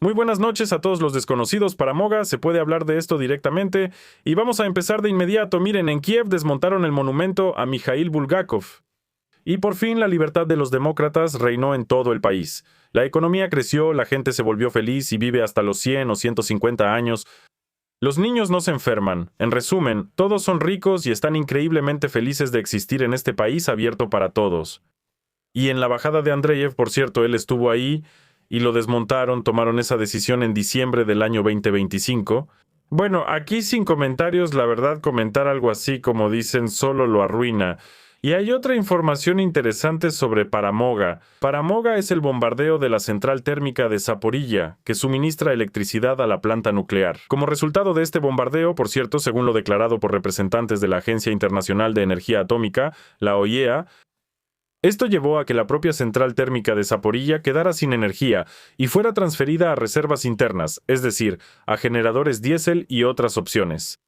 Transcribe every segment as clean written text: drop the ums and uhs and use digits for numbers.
Muy buenas noches a todos los desconocidos para Moga, se puede hablar de esto directamente y vamos a empezar de inmediato. Miren, en Kiev desmontaron el monumento a Mikhail Bulgakov. Y por fin la libertad de los demócratas reinó en todo el país. La economía creció, la gente se volvió feliz y vive hasta los 100 o 150 años. Los niños no se enferman. En resumen, todos son ricos y están increíblemente felices de existir en este país abierto para todos. Y en la bajada de Andreyev, por cierto, él estuvo ahí y lo desmontaron, tomaron esa decisión en diciembre del año 2025. Bueno, aquí sin comentarios, la verdad, comentar algo así como dicen solo lo arruina. Y hay otra información interesante sobre Paramoga. Paramoga es el bombardeo de la central térmica de Zaporilla, que suministra electricidad a la planta nuclear. Como resultado de este bombardeo, por cierto, según lo declarado por representantes de la Agencia Internacional de Energía Atómica, la OIEA, esto llevó a que la propia central térmica de Zaporilla quedara sin energía y fuera transferida a reservas internas, es decir, a generadores diésel y otras opciones.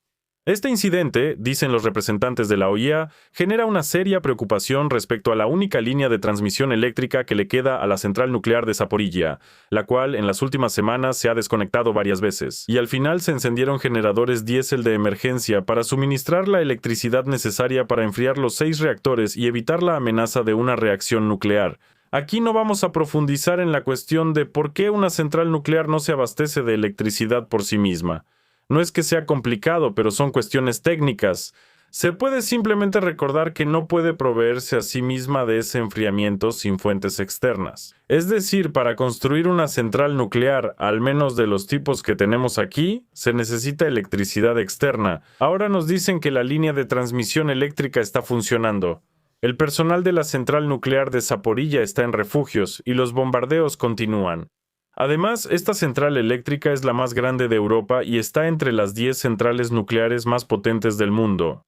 Este incidente, dicen los representantes de la OIEA, genera una seria preocupación respecto a la única línea de transmisión eléctrica que le queda a la central nuclear de Zaporilla, la cual en las últimas semanas se ha desconectado varias veces, y al final se encendieron generadores diésel de emergencia para suministrar la electricidad necesaria para enfriar los 6 reactores y evitar la amenaza de una reacción nuclear. Aquí no vamos a profundizar en la cuestión de por qué una central nuclear no se abastece de electricidad por sí misma. No es que sea complicado, pero son cuestiones técnicas. Se puede simplemente recordar que no puede proveerse a sí misma de ese enfriamiento sin fuentes externas. Es decir, para construir una central nuclear, al menos de los tipos que tenemos aquí, se necesita electricidad externa. Ahora nos dicen que la línea de transmisión eléctrica está funcionando. El personal de la central nuclear de Zaporilla está en refugios y los bombardeos continúan. Además, esta central eléctrica es la más grande de Europa y está entre las 10 centrales nucleares más potentes del mundo.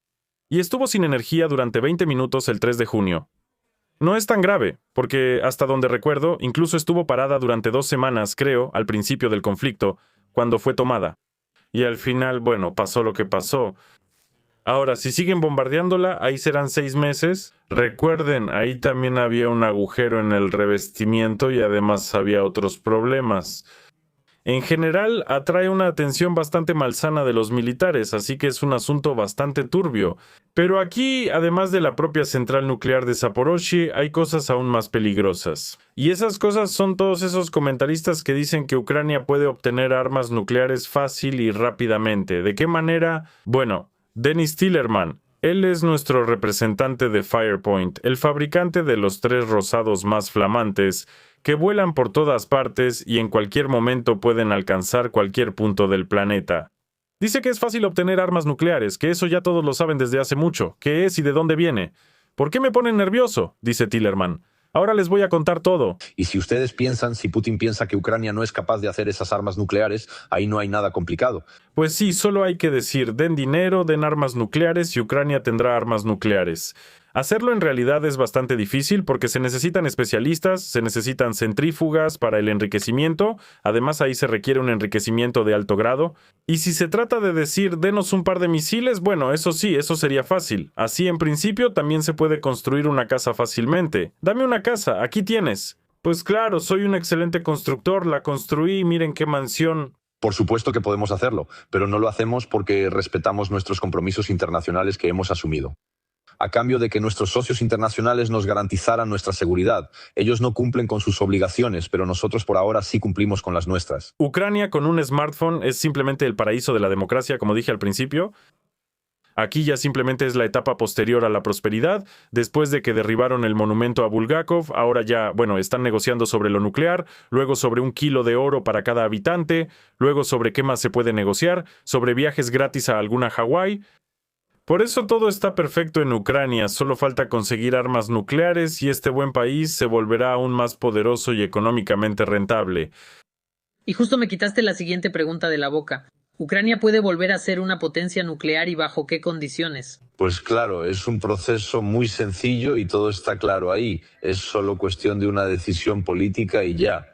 Y estuvo sin energía durante 20 minutos el 3 de junio. No es tan grave, porque hasta donde recuerdo, incluso estuvo parada durante 2 semanas, creo, al principio del conflicto, cuando fue tomada. Y al final, bueno, pasó lo que pasó. Ahora, si siguen bombardeándola, ahí serán 6 meses. Recuerden, ahí también había un agujero en el revestimiento y además había otros problemas. En general, atrae una atención bastante malsana de los militares, así que es un asunto bastante turbio. Pero aquí, además de la propia central nuclear de Zaporozhye, hay cosas aún más peligrosas. Y esas cosas son todos esos comentaristas que dicen que Ucrania puede obtener armas nucleares fácil y rápidamente. ¿De qué manera? Bueno, Denis Tillerman, él es nuestro representante de Firepoint, el fabricante de los 3 rosados más flamantes, que vuelan por todas partes y en cualquier momento pueden alcanzar cualquier punto del planeta. Dice que es fácil obtener armas nucleares, que eso ya todos lo saben desde hace mucho, qué es y de dónde viene. ¿Por qué me ponen nervioso?, dice Tillerman. Ahora les voy a contar todo. Y si ustedes piensan, si Putin piensa que Ucrania no es capaz de hacer esas armas nucleares, ahí no hay nada complicado. Pues sí, solo hay que decir, den dinero, den armas nucleares y Ucrania tendrá armas nucleares. Hacerlo en realidad es bastante difícil porque se necesitan especialistas, se necesitan centrífugas para el enriquecimiento, además ahí se requiere un enriquecimiento de alto grado. Y si se trata de decir, denos un par de misiles, bueno, eso sí, eso sería fácil. Así en principio también se puede construir una casa fácilmente. Dame una casa, aquí tienes. Pues claro, soy un excelente constructor, la construí, miren qué mansión. Por supuesto que podemos hacerlo, pero no lo hacemos porque respetamos nuestros compromisos internacionales que hemos asumido. A cambio de que nuestros socios internacionales nos garantizaran nuestra seguridad. Ellos no cumplen con sus obligaciones, pero nosotros por ahora sí cumplimos con las nuestras. Ucrania con un smartphone es simplemente el paraíso de la democracia, como dije al principio. Aquí ya simplemente es la etapa posterior a la prosperidad. Después de que derribaron el monumento a Bulgakov, ahora ya, bueno, están negociando sobre lo nuclear, luego sobre 1 kilo de oro para cada habitante, luego sobre qué más se puede negociar, sobre viajes gratis a alguna Hawái. Por eso todo está perfecto en Ucrania, solo falta conseguir armas nucleares y este buen país se volverá aún más poderoso y económicamente rentable. Y justo me quitaste la siguiente pregunta de la boca. ¿Ucrania puede volver a ser una potencia nuclear y bajo qué condiciones? Pues claro, es un proceso muy sencillo y todo está claro ahí. Es solo cuestión de una decisión política y ya.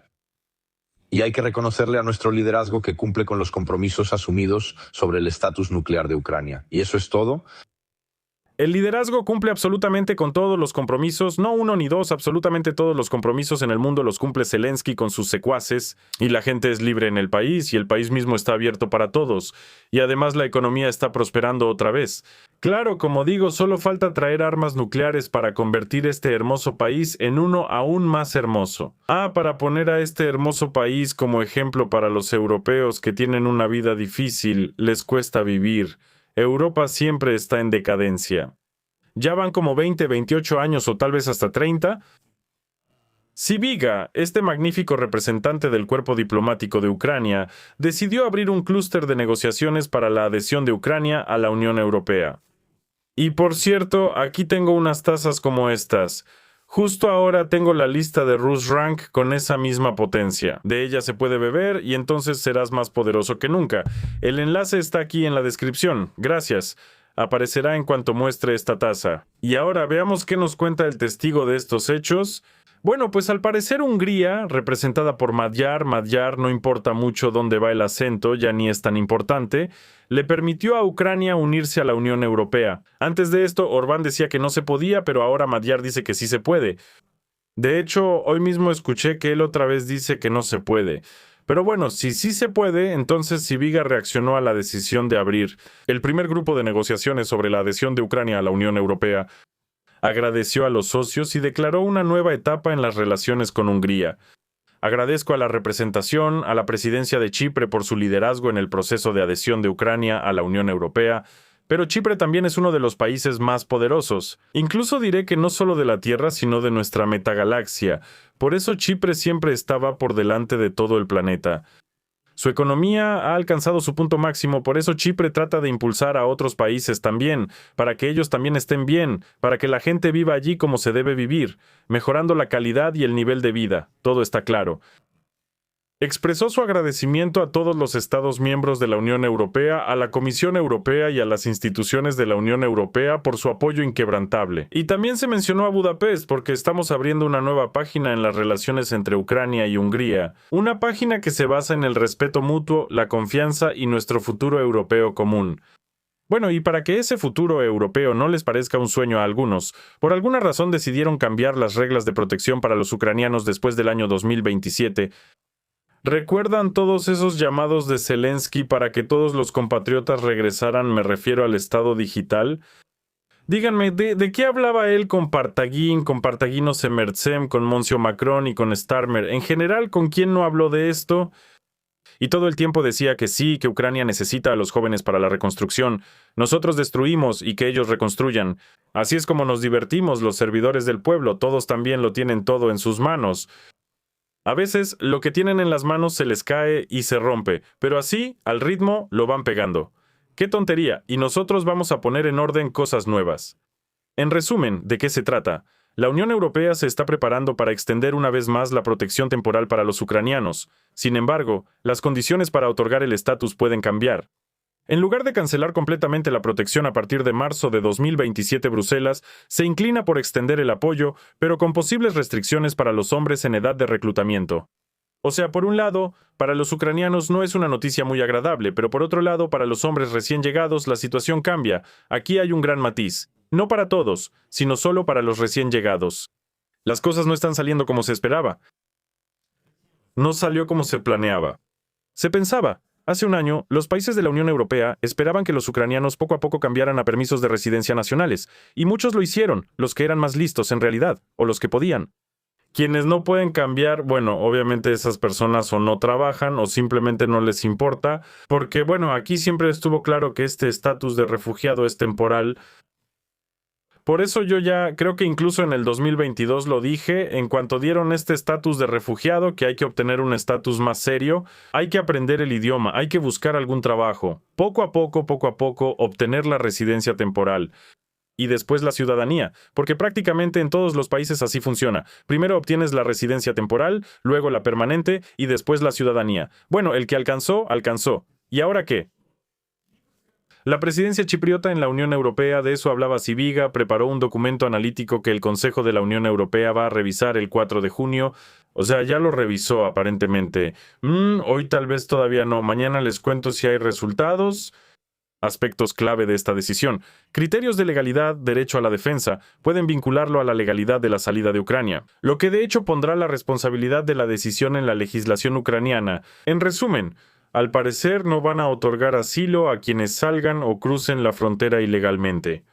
Y hay que reconocerle a nuestro liderazgo que cumple con los compromisos asumidos sobre el estatus nuclear de Ucrania. ¿Y eso es todo? El liderazgo cumple absolutamente con todos los compromisos, no uno ni dos, absolutamente todos los compromisos en el mundo los cumple Zelensky con sus secuaces, y la gente es libre en el país, y el país mismo está abierto para todos, y además la economía está prosperando otra vez. Claro, como digo, solo falta traer armas nucleares para convertir este hermoso país en uno aún más hermoso. Para poner a este hermoso país como ejemplo para los europeos que tienen una vida difícil, les cuesta vivir. Europa siempre está en decadencia. Ya van como 20, 28 años o tal vez hasta 30. Sibiga, este magnífico representante del cuerpo diplomático de Ucrania, decidió abrir un clúster de negociaciones para la adhesión de Ucrania a la Unión Europea. Y por cierto, aquí tengo unas tazas como estas. Justo ahora tengo la lista de Rus Rank con esa misma potencia. De ella se puede beber y entonces serás más poderoso que nunca. El enlace está aquí en la descripción. Gracias. Aparecerá en cuanto muestre esta taza. Y ahora veamos qué nos cuenta el testigo de estos hechos. Bueno, pues al parecer Hungría, representada por Magyar, no importa mucho dónde va el acento, ya ni es tan importante, le permitió a Ucrania unirse a la Unión Europea. Antes de esto, Orbán decía que no se podía, pero ahora Magyar dice que sí se puede. De hecho, hoy mismo escuché que él otra vez dice que no se puede. Pero bueno, si sí se puede, entonces Sibiga reaccionó a la decisión de abrir el primer grupo de negociaciones sobre la adhesión de Ucrania a la Unión Europea. Agradeció a los socios y declaró una nueva etapa en las relaciones con Hungría. Agradezco a la representación, a la presidencia de Chipre por su liderazgo en el proceso de adhesión de Ucrania a la Unión Europea, pero Chipre también es uno de los países más poderosos. Incluso diré que no solo de la Tierra, sino de nuestra metagalaxia. Por eso Chipre siempre estaba por delante de todo el planeta. Su economía ha alcanzado su punto máximo, por eso Chipre trata de impulsar a otros países también, para que ellos también estén bien, para que la gente viva allí como se debe vivir, mejorando la calidad y el nivel de vida, todo está claro. Expresó su agradecimiento a todos los Estados miembros de la Unión Europea, a la Comisión Europea y a las instituciones de la Unión Europea por su apoyo inquebrantable. Y también se mencionó a Budapest porque estamos abriendo una nueva página en las relaciones entre Ucrania y Hungría. Una página que se basa en el respeto mutuo, la confianza y nuestro futuro europeo común. Bueno, y para que ese futuro europeo no les parezca un sueño a algunos, por alguna razón decidieron cambiar las reglas de protección para los ucranianos después del año 2027. ¿Recuerdan todos esos llamados de Zelensky para que todos los compatriotas regresaran? Me refiero al Estado digital. Díganme, ¿de qué hablaba él con Partagin, con Partagino Semertsem, con Monsieur Macron y con Starmer? En general, ¿con quién no habló de esto? Y todo el tiempo decía que sí, que Ucrania necesita a los jóvenes para la reconstrucción. Nosotros destruimos y que ellos reconstruyan. Así es como nos divertimos los servidores del pueblo, todos también lo tienen todo en sus manos. A veces, lo que tienen en las manos se les cae y se rompe, pero así, al ritmo, lo van pegando. ¡Qué tontería! Y nosotros vamos a poner en orden cosas nuevas. En resumen, ¿de qué se trata? La Unión Europea se está preparando para extender una vez más la protección temporal para los ucranianos. Sin embargo, las condiciones para otorgar el estatus pueden cambiar. En lugar de cancelar completamente la protección a partir de marzo de 2027, Bruselas se inclina por extender el apoyo, pero con posibles restricciones para los hombres en edad de reclutamiento. O sea, por un lado, para los ucranianos no es una noticia muy agradable, pero por otro lado, para los hombres recién llegados la situación cambia. Aquí hay un gran matiz. No para todos, sino solo para los recién llegados. Las cosas no están saliendo como se esperaba. No salió como se planeaba. Se pensaba. Hace un año, los países de la Unión Europea esperaban que los ucranianos poco a poco cambiaran a permisos de residencia nacionales, y muchos lo hicieron, los que eran más listos en realidad, o los que podían. Quienes no pueden cambiar, bueno, obviamente esas personas o no trabajan o simplemente no les importa, porque bueno, aquí siempre estuvo claro que este estatus de refugiado es temporal. Por eso yo ya creo que incluso en el 2022 lo dije, en cuanto dieron este estatus de refugiado, que hay que obtener un estatus más serio, hay que aprender el idioma, hay que buscar algún trabajo, poco a poco, obtener la residencia temporal. Y después la ciudadanía, porque prácticamente en todos los países así funciona. Primero obtienes la residencia temporal, luego la permanente y después la ciudadanía. Bueno, el que alcanzó, alcanzó. ¿Y ahora qué? La presidencia chipriota en la Unión Europea, de eso hablaba Sibiga, preparó un documento analítico que el Consejo de la Unión Europea va a revisar el 4 de junio. O sea, ya lo revisó aparentemente. Hoy tal vez todavía no. Mañana les cuento si hay resultados. aspectos clave de esta decisión. Criterios de legalidad, derecho a la defensa, pueden vincularlo a la legalidad de la salida de Ucrania, lo que de hecho pondrá la responsabilidad de la decisión en la legislación ucraniana. En resumen, al parecer no van a otorgar asilo a quienes salgan o crucen la frontera ilegalmente.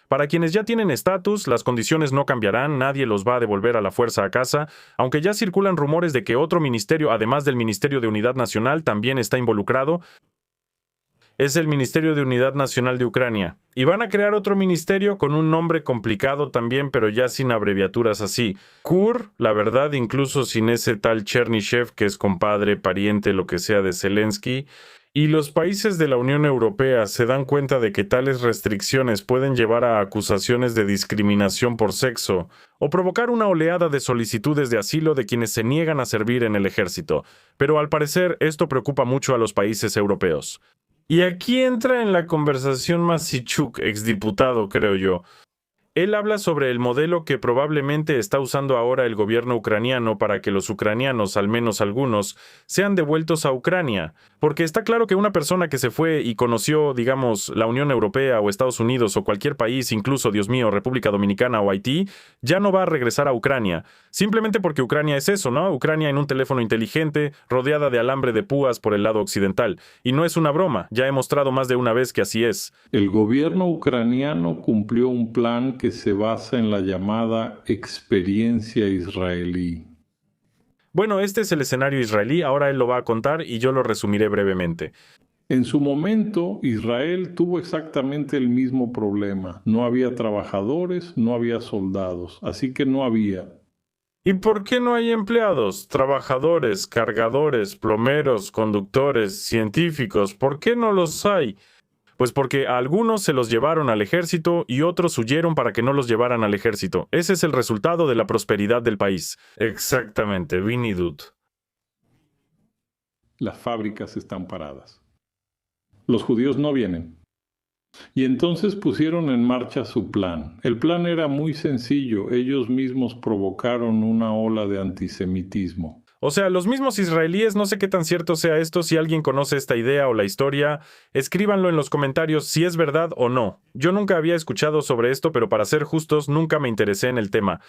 Para quienes ya tienen estatus, las condiciones no cambiarán, nadie los va a devolver a la fuerza a casa, aunque ya circulan rumores de que otro ministerio, además del Ministerio de Unidad Nacional, también está involucrado. Es el Ministerio de Unidad Nacional de Ucrania. Y van a crear otro ministerio con un nombre complicado también, pero ya sin abreviaturas así. KUR, la verdad, incluso sin ese tal Chernyshev, que es compadre, pariente, lo que sea de Zelensky. Y los países de la Unión Europea se dan cuenta de que tales restricciones pueden llevar a acusaciones de discriminación por sexo o provocar una oleada de solicitudes de asilo de quienes se niegan a servir en el ejército. Pero al parecer esto preocupa mucho a los países europeos. Y aquí entra en la conversación Masichuk, exdiputado, creo yo. Él habla sobre el modelo que probablemente está usando ahora el gobierno ucraniano para que los ucranianos, al menos algunos, sean devueltos a Ucrania. Porque está claro que una persona que se fue y conoció, digamos, la Unión Europea o Estados Unidos o cualquier país, incluso, Dios mío, República Dominicana o Haití, ya no va a regresar a Ucrania. Simplemente porque Ucrania es eso, ¿no? Ucrania en un teléfono inteligente, rodeada de alambre de púas por el lado occidental. Y no es una broma, ya he mostrado más de una vez que así es. El gobierno ucraniano cumplió un plan que se basa en la llamada experiencia israelí. Bueno, este es el escenario israelí, ahora él lo va a contar y yo lo resumiré brevemente. En su momento, Israel tuvo exactamente el mismo problema. No había trabajadores, no había soldados, así que no había. ¿Y por qué no hay empleados, trabajadores, cargadores, plomeros, conductores, científicos? ¿Por qué no los hay? Pues porque a algunos se los llevaron al ejército y otros huyeron para que no los llevaran al ejército. Ese es el resultado de la prosperidad del país. Exactamente, Vinidut. Las fábricas están paradas. Los judíos no vienen. Y entonces pusieron en marcha su plan. El plan era muy sencillo. Ellos mismos provocaron una ola de antisemitismo. O sea, los mismos israelíes, no sé qué tan cierto sea esto, si alguien conoce esta idea o la historia, escríbanlo en los comentarios si es verdad o no. Yo nunca había escuchado sobre esto, pero para ser justos, nunca me interesé en el tema.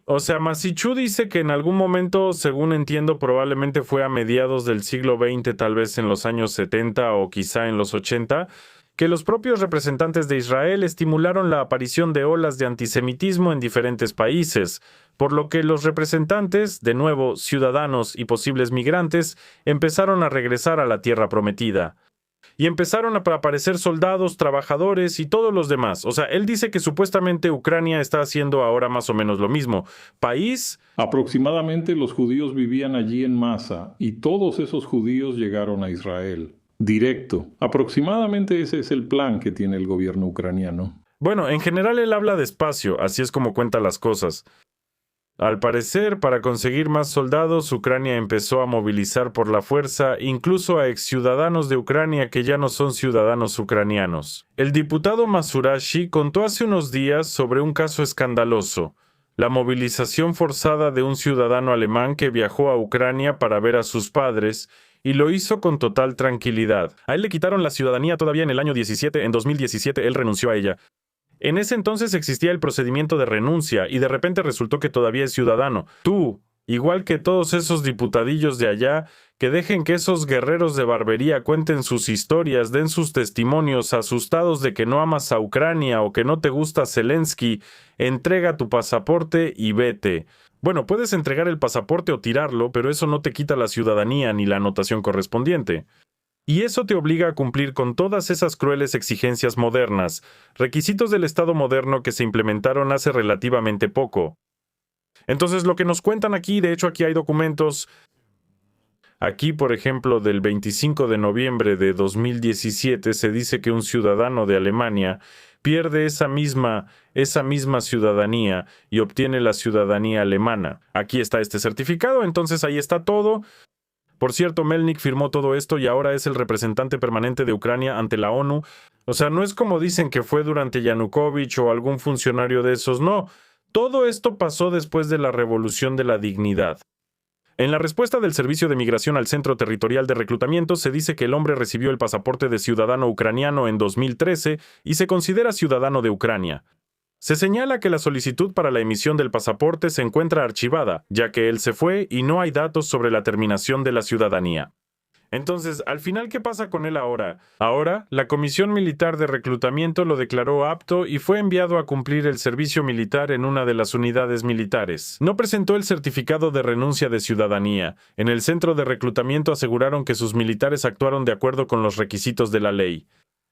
O sea, Masichú dice que en algún momento, según entiendo, probablemente fue a mediados del siglo XX, tal vez en los años 70 o quizá en los 80, que los propios representantes de Israel estimularon la aparición de olas de antisemitismo en diferentes países, por lo que los representantes, de nuevo ciudadanos y posibles migrantes, empezaron a regresar a la tierra prometida. Y empezaron a aparecer soldados, trabajadores y todos los demás. O sea, él dice que supuestamente Ucrania está haciendo ahora más o menos lo mismo. País... Aproximadamente los judíos vivían allí en masa y todos esos judíos llegaron a Israel. Directo. Aproximadamente ese es el plan que tiene el gobierno ucraniano. Bueno, en general él habla despacio, así es como cuenta las cosas. Al parecer, para conseguir más soldados, Ucrania empezó a movilizar por la fuerza incluso a exciudadanos de Ucrania que ya no son ciudadanos ucranianos. El diputado Masurashi contó hace unos días sobre un caso escandaloso: la movilización forzada de un ciudadano alemán que viajó a Ucrania para ver a sus padres y lo hizo con total tranquilidad. A él le quitaron la ciudadanía todavía en el año 17, en 2017 él renunció a ella. En ese entonces existía el procedimiento de renuncia y de repente resultó que todavía es ciudadano. Tú, igual que todos esos diputadillos de allá, que dejen que esos guerreros de barbería cuenten sus historias, den sus testimonios, asustados de que no amas a Ucrania o que no te gusta Zelensky, entrega tu pasaporte y vete. Bueno, puedes entregar el pasaporte o tirarlo, pero eso no te quita la ciudadanía ni la anotación correspondiente. Y eso te obliga a cumplir con todas esas crueles exigencias modernas, requisitos del Estado moderno que se implementaron hace relativamente poco. Entonces, lo que nos cuentan aquí, de hecho aquí hay documentos. Aquí, por ejemplo, del 25 de noviembre de 2017 se dice que un ciudadano de Alemania pierde esa misma ciudadanía y obtiene la ciudadanía alemana. Aquí está este certificado, entonces ahí está todo. Por cierto, Melnik firmó todo esto y ahora es el representante permanente de Ucrania ante la ONU. O sea, no es como dicen que fue durante Yanukovych o algún funcionario de esos, no. Todo esto pasó después de la Revolución de la Dignidad. En la respuesta del Servicio de Migración al Centro Territorial de Reclutamiento se dice que el hombre recibió el pasaporte de ciudadano ucraniano en 2013 y se considera ciudadano de Ucrania. Se señala que la solicitud para la emisión del pasaporte se encuentra archivada, ya que él se fue y no hay datos sobre la terminación de la ciudadanía. Entonces, al final, ¿qué pasa con él ahora? Ahora, la Comisión Militar de Reclutamiento lo declaró apto y fue enviado a cumplir el servicio militar en una de las unidades militares. No presentó el certificado de renuncia de ciudadanía. En el centro de reclutamiento aseguraron que sus militares actuaron de acuerdo con los requisitos de la ley.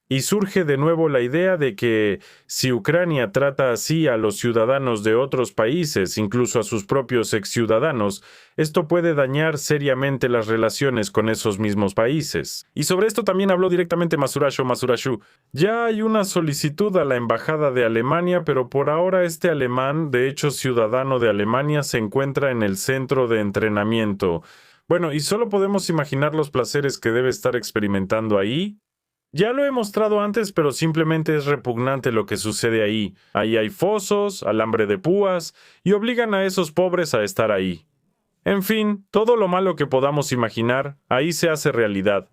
Y surge de nuevo la idea de que si Ucrania trata así a los ciudadanos de otros países, incluso a sus propios exciudadanos, esto puede dañar seriamente las relaciones con esos mismos países. Y sobre esto también habló directamente Masurashu. Ya hay una solicitud a la Embajada de Alemania, pero por ahora este alemán, de hecho ciudadano de Alemania, se encuentra en el centro de entrenamiento. Bueno, y solo podemos imaginar los placeres que debe estar experimentando ahí. Ya lo he mostrado antes, pero simplemente es repugnante lo que sucede ahí. Ahí hay fosos, alambre de púas, y obligan a esos pobres a estar ahí. En fin, todo lo malo que podamos imaginar, ahí se hace realidad.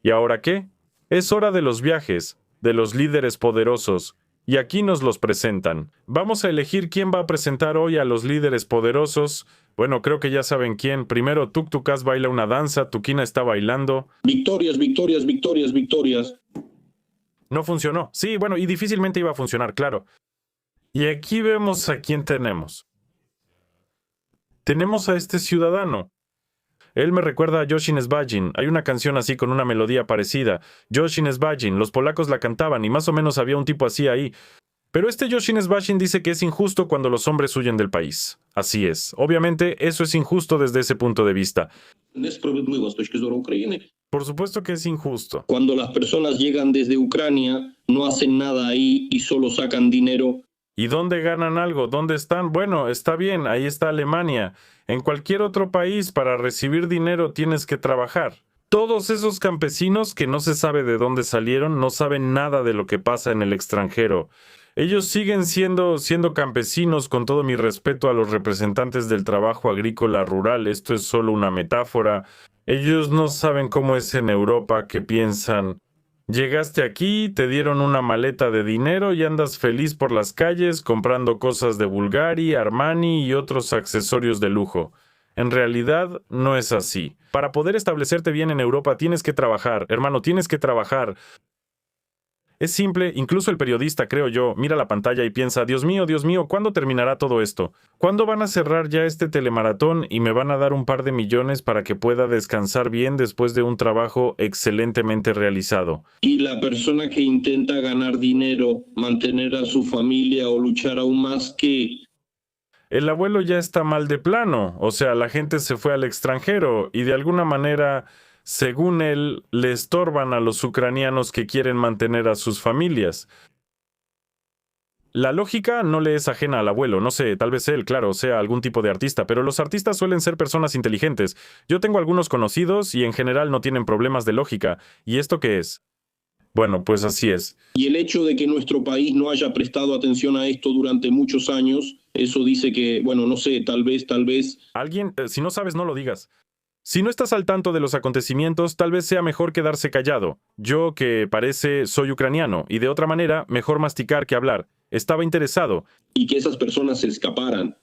¿Y ahora qué? Es hora de los viajes, de los líderes poderosos, y aquí nos los presentan. Vamos a elegir quién va a presentar hoy a los líderes poderosos. Bueno, creo que ya saben quién. Primero, Tuktukas baila una danza, Tukina está bailando. Victorias, victorias, victorias, victorias. No funcionó. Sí, bueno, y difícilmente iba a funcionar, claro. Y aquí vemos a quién tenemos. Tenemos a este ciudadano. Él me recuerda a Josin Sbajin. Hay una canción así con una melodía parecida. Josin Sbajin, los polacos la cantaban y más o menos había un tipo así ahí. Pero este Josin Sbajin dice que es injusto cuando los hombres huyen del país. Así es. Obviamente, eso es injusto desde ese punto de vista. Несправедливо с точки зору України. Por supuesto que es injusto. Cuando las personas llegan desde Ucrania, no hacen nada ahí y solo sacan dinero. ¿Y dónde ganan algo? ¿Dónde están? Bueno, está bien, ahí está Alemania. En cualquier otro país, para recibir dinero tienes que trabajar. Todos esos campesinos que no se sabe de dónde salieron, no saben nada de lo que pasa en el extranjero. Ellos siguen siendo campesinos, con todo mi respeto a los representantes del trabajo agrícola rural. Esto es solo una metáfora. Ellos no saben cómo es en Europa, que piensan: llegaste aquí, te dieron una maleta de dinero y andas feliz por las calles comprando cosas de Bulgari, Armani y otros accesorios de lujo. En realidad, no es así. Para poder establecerte bien en Europa tienes que trabajar, hermano, tienes que trabajar. Es simple, incluso el periodista, creo yo, mira la pantalla y piensa: Dios mío, ¿cuándo terminará todo esto? ¿Cuándo van a cerrar ya este telemaratón y me van a dar un par de millones para que pueda descansar bien después de un trabajo excelentemente realizado? Y la persona que intenta ganar dinero, mantener a su familia o luchar aún más que... El abuelo ya está mal de plano, o sea, la gente se fue al extranjero y de alguna manera, según él, le estorban a los ucranianos que quieren mantener a sus familias. La lógica no le es ajena al abuelo, no sé, tal vez él, claro, sea algún tipo de artista, pero los artistas suelen ser personas inteligentes. Yo tengo algunos conocidos y en general no tienen problemas de lógica. ¿Y esto qué es? Bueno, pues así es. Y el hecho de que nuestro país no haya prestado atención a esto durante muchos años, eso dice que, bueno, no sé, tal vez... Alguien, si no sabes, no lo digas. Si no estás al tanto de los acontecimientos, tal vez sea mejor quedarse callado. Yo, que parece, soy ucraniano, y de otra manera, mejor masticar que hablar. Estaba interesado. Y que esas personas se escaparan.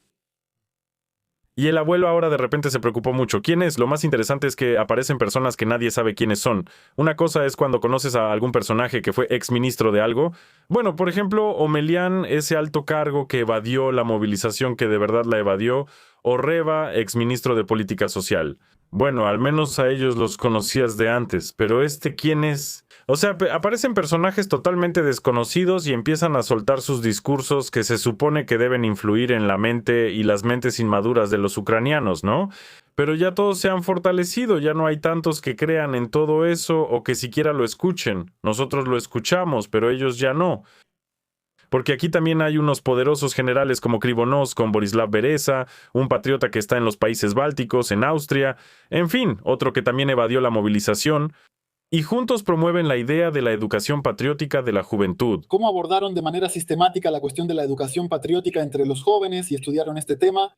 Y el abuelo ahora de repente se preocupó mucho. ¿Quién es? Lo más interesante es que aparecen personas que nadie sabe quiénes son. Una cosa es cuando conoces a algún personaje que fue exministro de algo. Bueno, por ejemplo, Omelian, ese alto cargo que evadió la movilización que de verdad la evadió, o Reva, exministro de Política Social. Bueno, al menos a ellos los conocías de antes, pero ¿quién es? O sea, aparecen personajes totalmente desconocidos y empiezan a soltar sus discursos que se supone que deben influir en la mente y las mentes inmaduras de los ucranianos, ¿no? Pero ya todos se han fortalecido, ya no hay tantos que crean en todo eso o que siquiera lo escuchen. Nosotros lo escuchamos, pero ellos ya no. Porque aquí también hay unos poderosos generales como Krivonov con Borislav Bereza, un patriota que está en los países bálticos, en Austria, en fin, otro que también evadió la movilización, y juntos promueven la idea de la educación patriótica de la juventud. ¿Cómo abordaron de manera sistemática la cuestión de la educación patriótica entre los jóvenes y estudiaron este tema?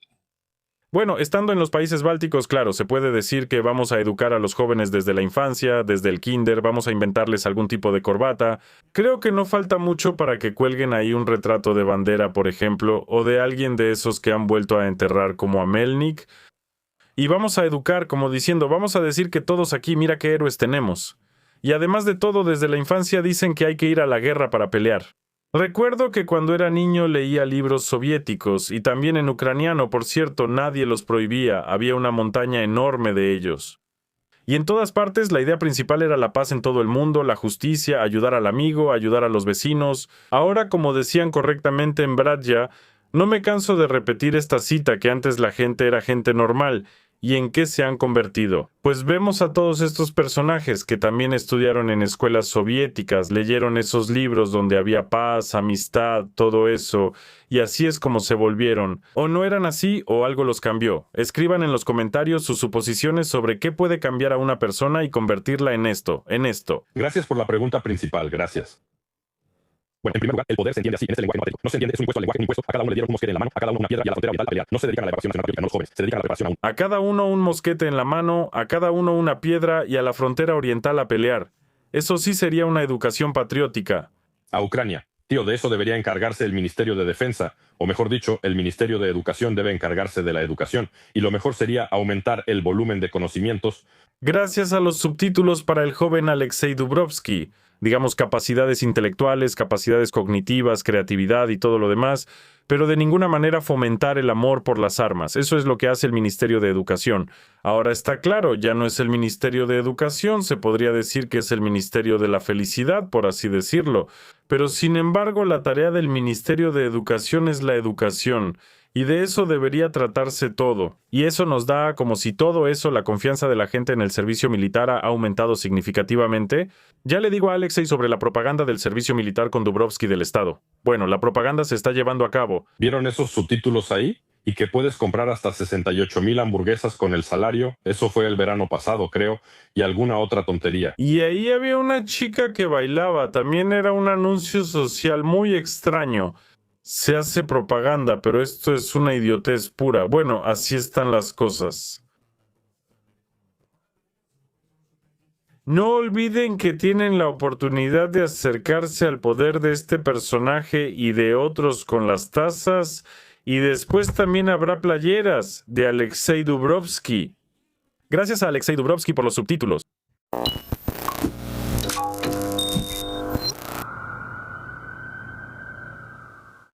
Bueno, estando en los países bálticos, claro, se puede decir que vamos a educar a los jóvenes desde la infancia, desde el kinder, vamos a inventarles algún tipo de corbata. Creo que no falta mucho para que cuelguen ahí un retrato de bandera, por ejemplo, o de alguien de esos que han vuelto a enterrar como a Melnik. Y vamos a educar, como diciendo, vamos a decir que todos aquí, mira qué héroes tenemos. Y además de todo, desde la infancia dicen que hay que ir a la guerra para pelear. Recuerdo que cuando era niño leía libros soviéticos, y también en ucraniano, por cierto, nadie los prohibía, había una montaña enorme de ellos. Y en todas partes la idea principal era la paz en todo el mundo, la justicia, ayudar al amigo, ayudar a los vecinos. Ahora, como decían correctamente en Bratya, no me canso de repetir esta cita que antes la gente era gente normal. ¿Y en qué se han convertido? Pues vemos a todos estos personajes que también estudiaron en escuelas soviéticas, leyeron esos libros donde había paz, amistad, todo eso, y así es como se volvieron. O no eran así o algo los cambió. Escriban en los comentarios sus suposiciones sobre qué puede cambiar a una persona y convertirla en esto, en esto. Gracias por la pregunta principal, gracias. Bueno, en primer lugar, el poder se entiende así en este lenguaje matemático. No se entiende, es un impuesto al lenguaje, un impuesto. A cada uno le dieron un mosquete en la mano, a cada uno una piedra y a la frontera oriental a pelear. No se dedican a la evasión nacional patriótica, no los jóvenes, se dedican a la preparación a un... A cada uno un mosquete en la mano, a cada uno una piedra y a la frontera oriental a pelear. Eso sí sería una educación patriótica. A Ucrania. Tío, de eso debería encargarse el Ministerio de Defensa, o mejor dicho, el Ministerio de Educación debe encargarse de la educación, y lo mejor sería aumentar el volumen de conocimientos. Gracias a los subtítulos para el joven Alexei Dubrovsky, digamos capacidades intelectuales, capacidades cognitivas, creatividad y todo lo demás, pero de ninguna manera fomentar el amor por las armas. Eso es lo que hace el Ministerio de Educación. Ahora está claro, ya no es el Ministerio de Educación, se podría decir que es el Ministerio de la Felicidad, por así decirlo. Pero sin embargo, la tarea del Ministerio de Educación es la educación. Y de eso debería tratarse todo. Y eso nos da, como si todo eso, la confianza de la gente en el servicio militar ha aumentado significativamente. Ya le digo a Alexei sobre la propaganda del servicio militar con Dubrovsky del Estado. Bueno, la propaganda se está llevando a cabo. ¿Vieron esos subtítulos ahí? Y que puedes comprar hasta 68,000 hamburguesas con el salario. Eso fue el verano pasado, creo. Y alguna otra tontería. Y ahí había una chica que bailaba. También era un anuncio social muy extraño. Se hace propaganda, pero esto es una idiotez pura. Bueno, así están las cosas. No olviden que tienen la oportunidad de acercarse al poder de este personaje y de otros con las tazas, y después también habrá playeras de Alexei Dubrovsky. Gracias a Alexei Dubrovsky por los subtítulos.